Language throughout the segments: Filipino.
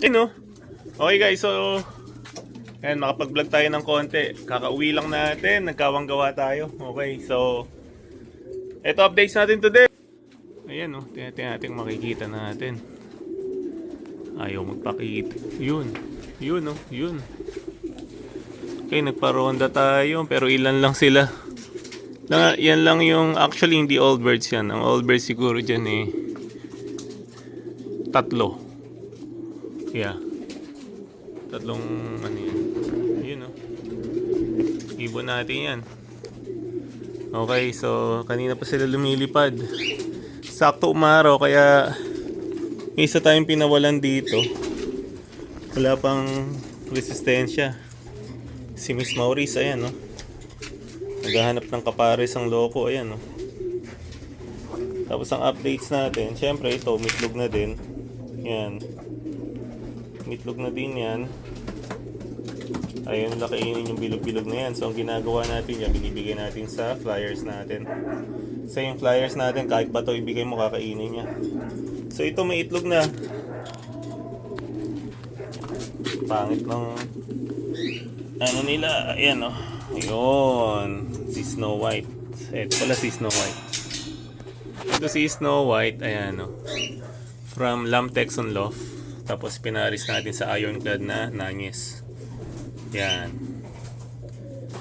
No? Okay guys, so ayan, makapag-vlog tayo ng konti. Kakauwi lang natin, nagkawang gawa tayo. Okay, so ito updates natin today. Ayan no, tingnan natin makikita natin. Ayaw magpakita. Yun no, yun. Okay, nagparonda tayo pero ilan lang sila. Yan lang yung, actually hindi old birds yan. Ang old birds siguro dyan eh 3. Yeah. 3 ano yan. Yun no. Ibon natin yan. Okay, so kanina pa sila lumilipad. Sakto umaraw kaya may isa tayong pinawalan dito. Wala pang resistensya. Si Miss Maurice, ayan no. Naghahanap ng kapares ang loko, ayan no. Tapos ang updates natin, syempre ito, mitlog na din. Yan. Mitlog na din yan. Ayun, lakainin yung bilog-bilog na yan. So, ang ginagawa natin yan, binibigay natin sa flyers natin. So, yung flyers natin, kahit ba ito ibigay mo, kakainin niya. So, ito may itlog na. Pangit ng ano nila. Ayan, no. Ayun. Si Snow White. Ito pala si Snow White. Ito si Snow White. Ayan, no. From Lamb Texan Loft. Tapos, pinaris natin sa Ironclad na Nanyes. Yan.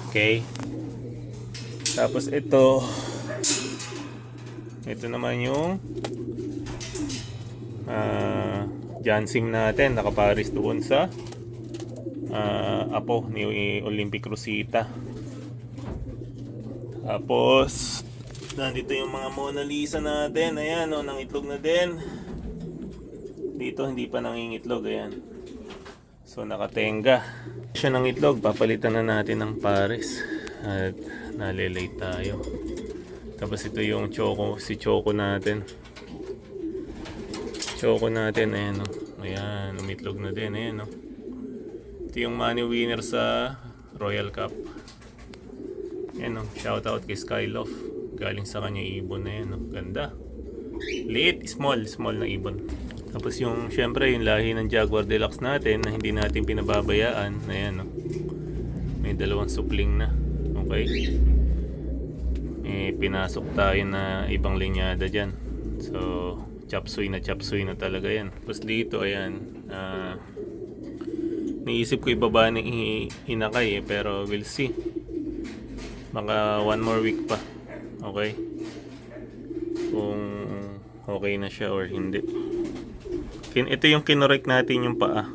Okay. Tapos ito naman yung Jansim natin, nakaparis doon sa apo ni Olympic Rosita. Tapos nandito yung mga Mona Lisa natin. Ayan o, nangitlog na din. Dito hindi pa nangingitlog. Ayan. So nakatenga siya ng itlog, papalitan na natin ng pares at nalilate tayo. Tapos ito yung si Choco natin. Choco natin, ayan o. Ayan, umitlog na din, ayan o. Ito yung money winner sa Royal Cup. Ayan o, shoutout kay Skylof. Galing sa kanya ibon na yan o. Ganda. Liit, small na ibon. Tapos yung, syempre, yung lahi ng Jaguar Deluxe natin na hindi natin pinababayaan. Ayan, no? May 2 supling na. Okay? Pinasok tayo na ibang linyada dyan. So, chop suey na talaga yan. Tapos dito, ayan. Naisip ko ibaba ng inakay pero we'll see. Baka 1 more week pa. Okay? Kung okay na siya or hindi. Ito yung kinorek natin yung paa.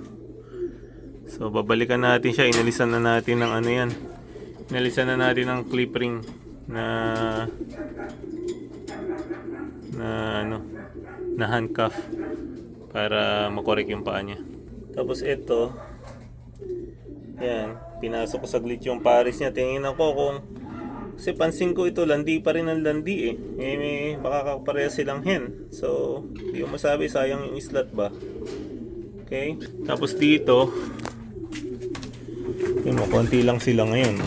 So babalikan natin siya. Inalisan na natin ng ano yan. Inalisan na natin ng clip ring na handcuff para makorek yung paa niya. Tapos ito, yan, pinasok ko saglit yung pares niya. Tingnan ko kung, kasi pansin ko ito, landi pa rin ang landi eh. May baka kapareha silang hen. So, hindi ko masabi, sayang yung slot ba. Okay. Tapos dito, yun mo, konti lang sila ngayon.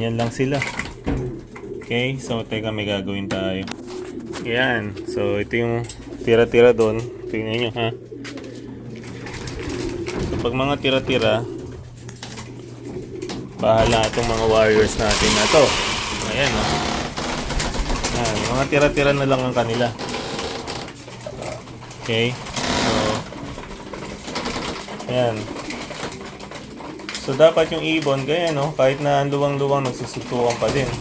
Yan lang sila. Okay. So, teka, may gagawin tayo. Yan. So, ito yung tira-tira doon. Tingnan nyo ha. So, pag mga tira-tira, bahala itong mga warriors natin na to. Ayan o. Ayan, mga tira-tira na lang ang kanila. Okay. So, ayan. So, dapat yung ibon, ganyan no, kahit na luwang-luwang nagsusutukan pa din.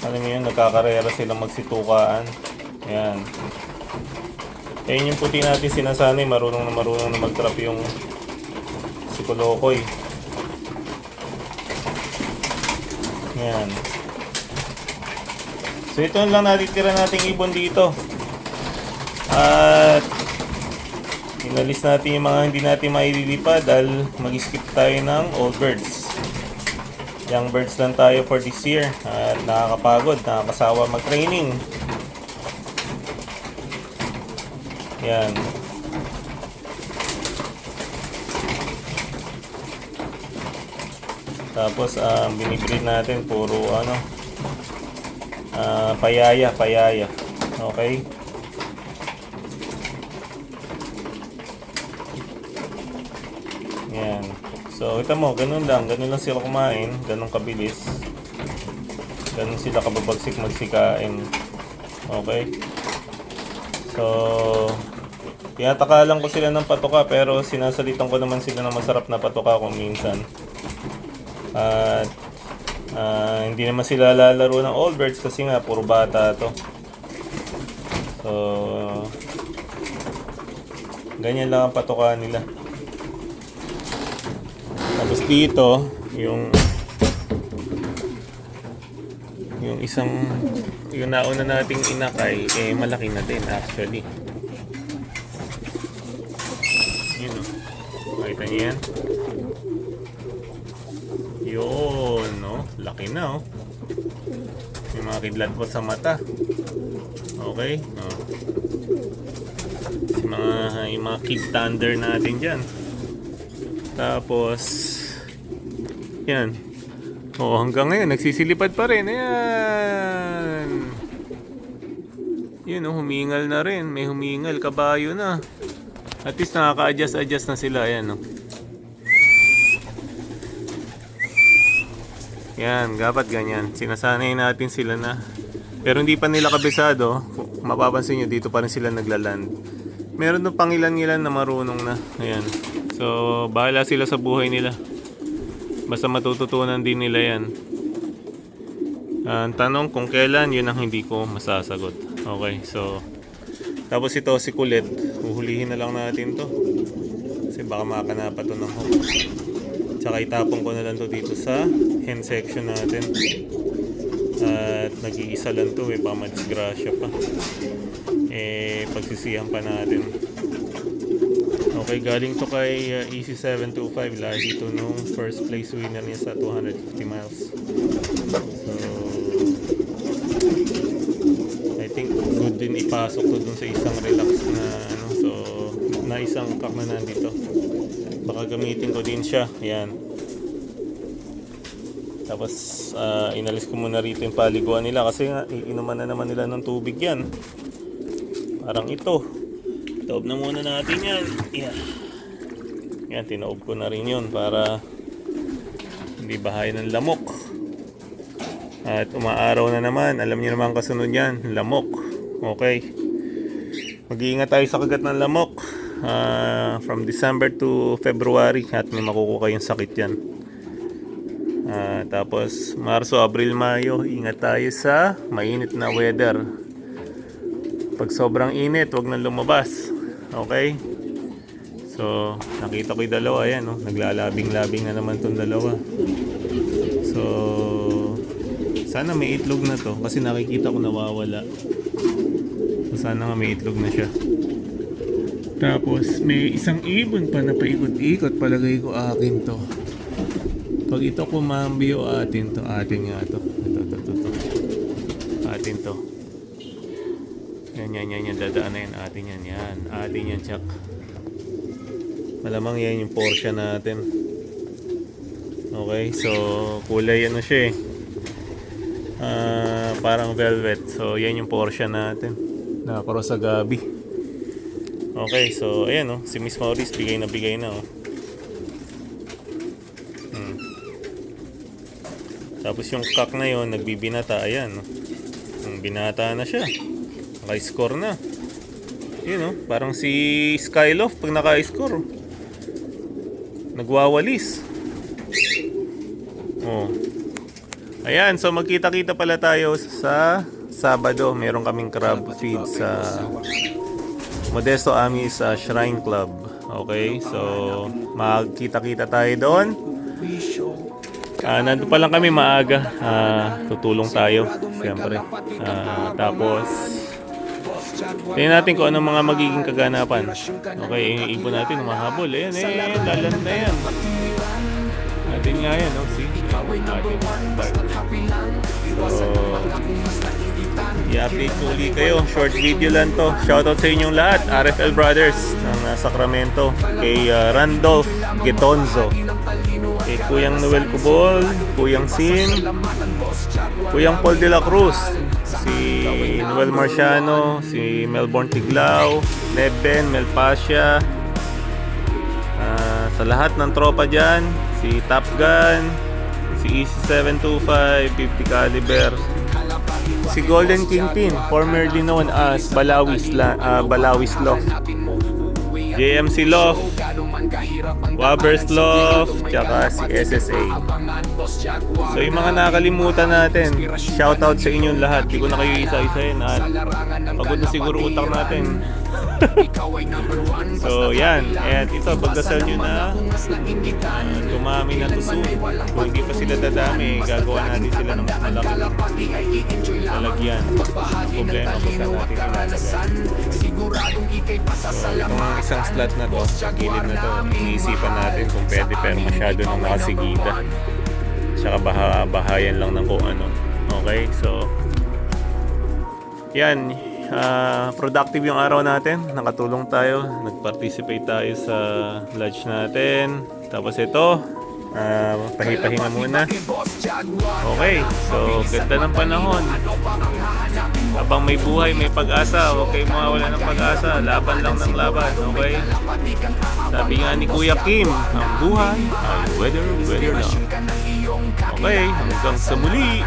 Alam mo yun, nagkakarera silang magsitukaan. Ayan. Ayan yung puti natin sinasanay, marunong na mag-trap yung si Kolokoy. Yan. So ito lang natitira nating ibon dito. At inalis natin yung mga hindi natin maililipad dahil mag-skip tayo ng old birds. Young birds lang tayo for this year. At nakakapagod, nakakasawa mag-training. Yan. Tapos binibreed natin puro payaya. Okay? So, ito mo, ganun lang sila kumain, ganun kabilis. Ganun sila kababagsik magsikain. Okay? So, tinatakalan ko sila ng patuka pero sinasalitan ko naman sila ng masarap na patuka kung minsan. At hindi naman sila lalaro ng old birds kasi nga puro bata to. So, ganyan lang ang patuka nila. Tapos dito, yung nauna nating inakay, malaki na din actually. Yun o. Makita niyo yan? Yun, no? Laki na, oh. May mga kidlat po sa mata. Okay? Oh. Yung mga kid thunder natin dyan. Tapos, yan. Oh, hanggang ngayon, nagsisilipad pa rin. Ayan. Yun, oh, humingal na rin. May humingal, kabayo na. At least nakaka-adjust na sila. Ayan, oh. Yan, dapat ganyan. Sinasanay natin sila na. Pero hindi pa nila kabisado. Kung mapapansin nyo, dito pa rin sila naglaland. Meron nung pangilan-ngilan na marunong na. Ayan. So, bahala sila sa buhay nila. Basta matututunan din nila yan. Ang tanong kung kailan, yun ang hindi ko masasagot. Okay, so tapos ito si Kulit, uhulihin na lang natin to kasi baka makakanapan to ng hook. Tsaka itapon ko na lang to dito sa hen section natin. At nag-iisa lang to baka madisgrasya pa. Pagsisihan pa natin. Okay, galing to kay EC725, lagi to nung first place winner niya sa 250 miles. So, I think good din ipasok to dun sa isang relax na ano, so na isang kak na nandito. Baka gamitin ko din siya, ayan. Tapos inalis ko muna rito yung paliguan nila kasi nga iinuman na naman nila ng tubig yan. Parang ito. Taob na muna natin yan. Yeah. Yan, tinaob ko na rin yun para hindi bahay ng lamok. At umaaraw na naman. Alam niyo naman kasunod yan, lamok. Okay. Mag-iingat tayo sa kagat ng lamok. From December to February at may makukuha yung sakit yan. Tapos Marso, Abril, Mayo, ingat tayo sa mainit na weather. Pag sobrang init, wag nang lumabas. Okay? So, nakita ko yung dalawa. Ayan, oh, naglalabing-labing na naman tong dalawa. So, sana may itlog na to. Kasi nakikita ko nawawala. So, sana nga may itlog na siya. Tapos, may isang ibon pa na paikot-ikot. Palagay ko akin to. Pag ito kumambyo, atin to. Atin nga to. Ito. Atin to. Yan, dadaan na yan, atin yan, atin yan, tsak. Malamang yan yung Porsche natin. Okay, so kulay ano siya parang velvet. So yan yung Porsche natin na cross sa gabi. Okay, so ayan, oh, si Miss Maurice bigay na, oh. Tapos yung kak na yon nagbibinata, ayan, oh. Binata na siya. Naka-score na. Yun, oh, parang si Skyloft pag naka-score. Nagwawalis. Oh. Ayan, so magkita-kita pala tayo sa Sabado. Meron kaming crab feed sa Modesto Amis Shrine Club. Okay, so magkita-kita tayo doon. Nandun pa lang kami maaga. Tutulong tayo, siyempre. Tapos tingnan natin kung anong mga magiging kaganapan. Okay, ibon natin umahabol. Ayan, lalan na yan. Natin nga yan, no? See? So, i-update ko ulit kayo. Short video lang to. Shoutout sa inyong lahat. RFL Brothers ng Sacramento. Kay Randolph Getonzo. Kay Kuyang Noel Cubol. Kuyang Sin. Kuyang Paul de la Cruz. Si Noel Marciano, si Melbourne Tiglao, Neben, Mel Pasha, sa lahat ng tropa dyan, si Top Gun, si EC725, 50 caliber, si Golden Kingpin, formerly known as Balawis Loft, JMC Loft, Wabers Loft, tsaka si SSA. So yung mga nakalimutan natin, shoutout sa inyong lahat. Di ko na kayo isa-isahin at pagod na siguro utak natin. So yan, and ito pagdasal nyo na dumami na to soon. Kung hindi pa sila dadami, gagawa natin sila ng mas malaki lalagyan. Ang problema kung saan natin ilalagay. So itong isang slot na to, sa gilid na to, iniisipan natin kung pwede pero masyado nang nakasigida. Tsaka bahayan lang ng kung ano. Okay, so yan, productive yung araw natin. Nakatulong tayo, nag-participate tayo sa lodge natin. Tapos ito, pahipahinga muna. Okay, so ganda ng panahon. Habang may buhay, may pag-asa. Huwag kayong mawawala ng pag-asa. Laban lang ng laban, okay? Sabi nga ni Kuya Kim, ang buhay ay weather lang. Okay, hanggang sa muli.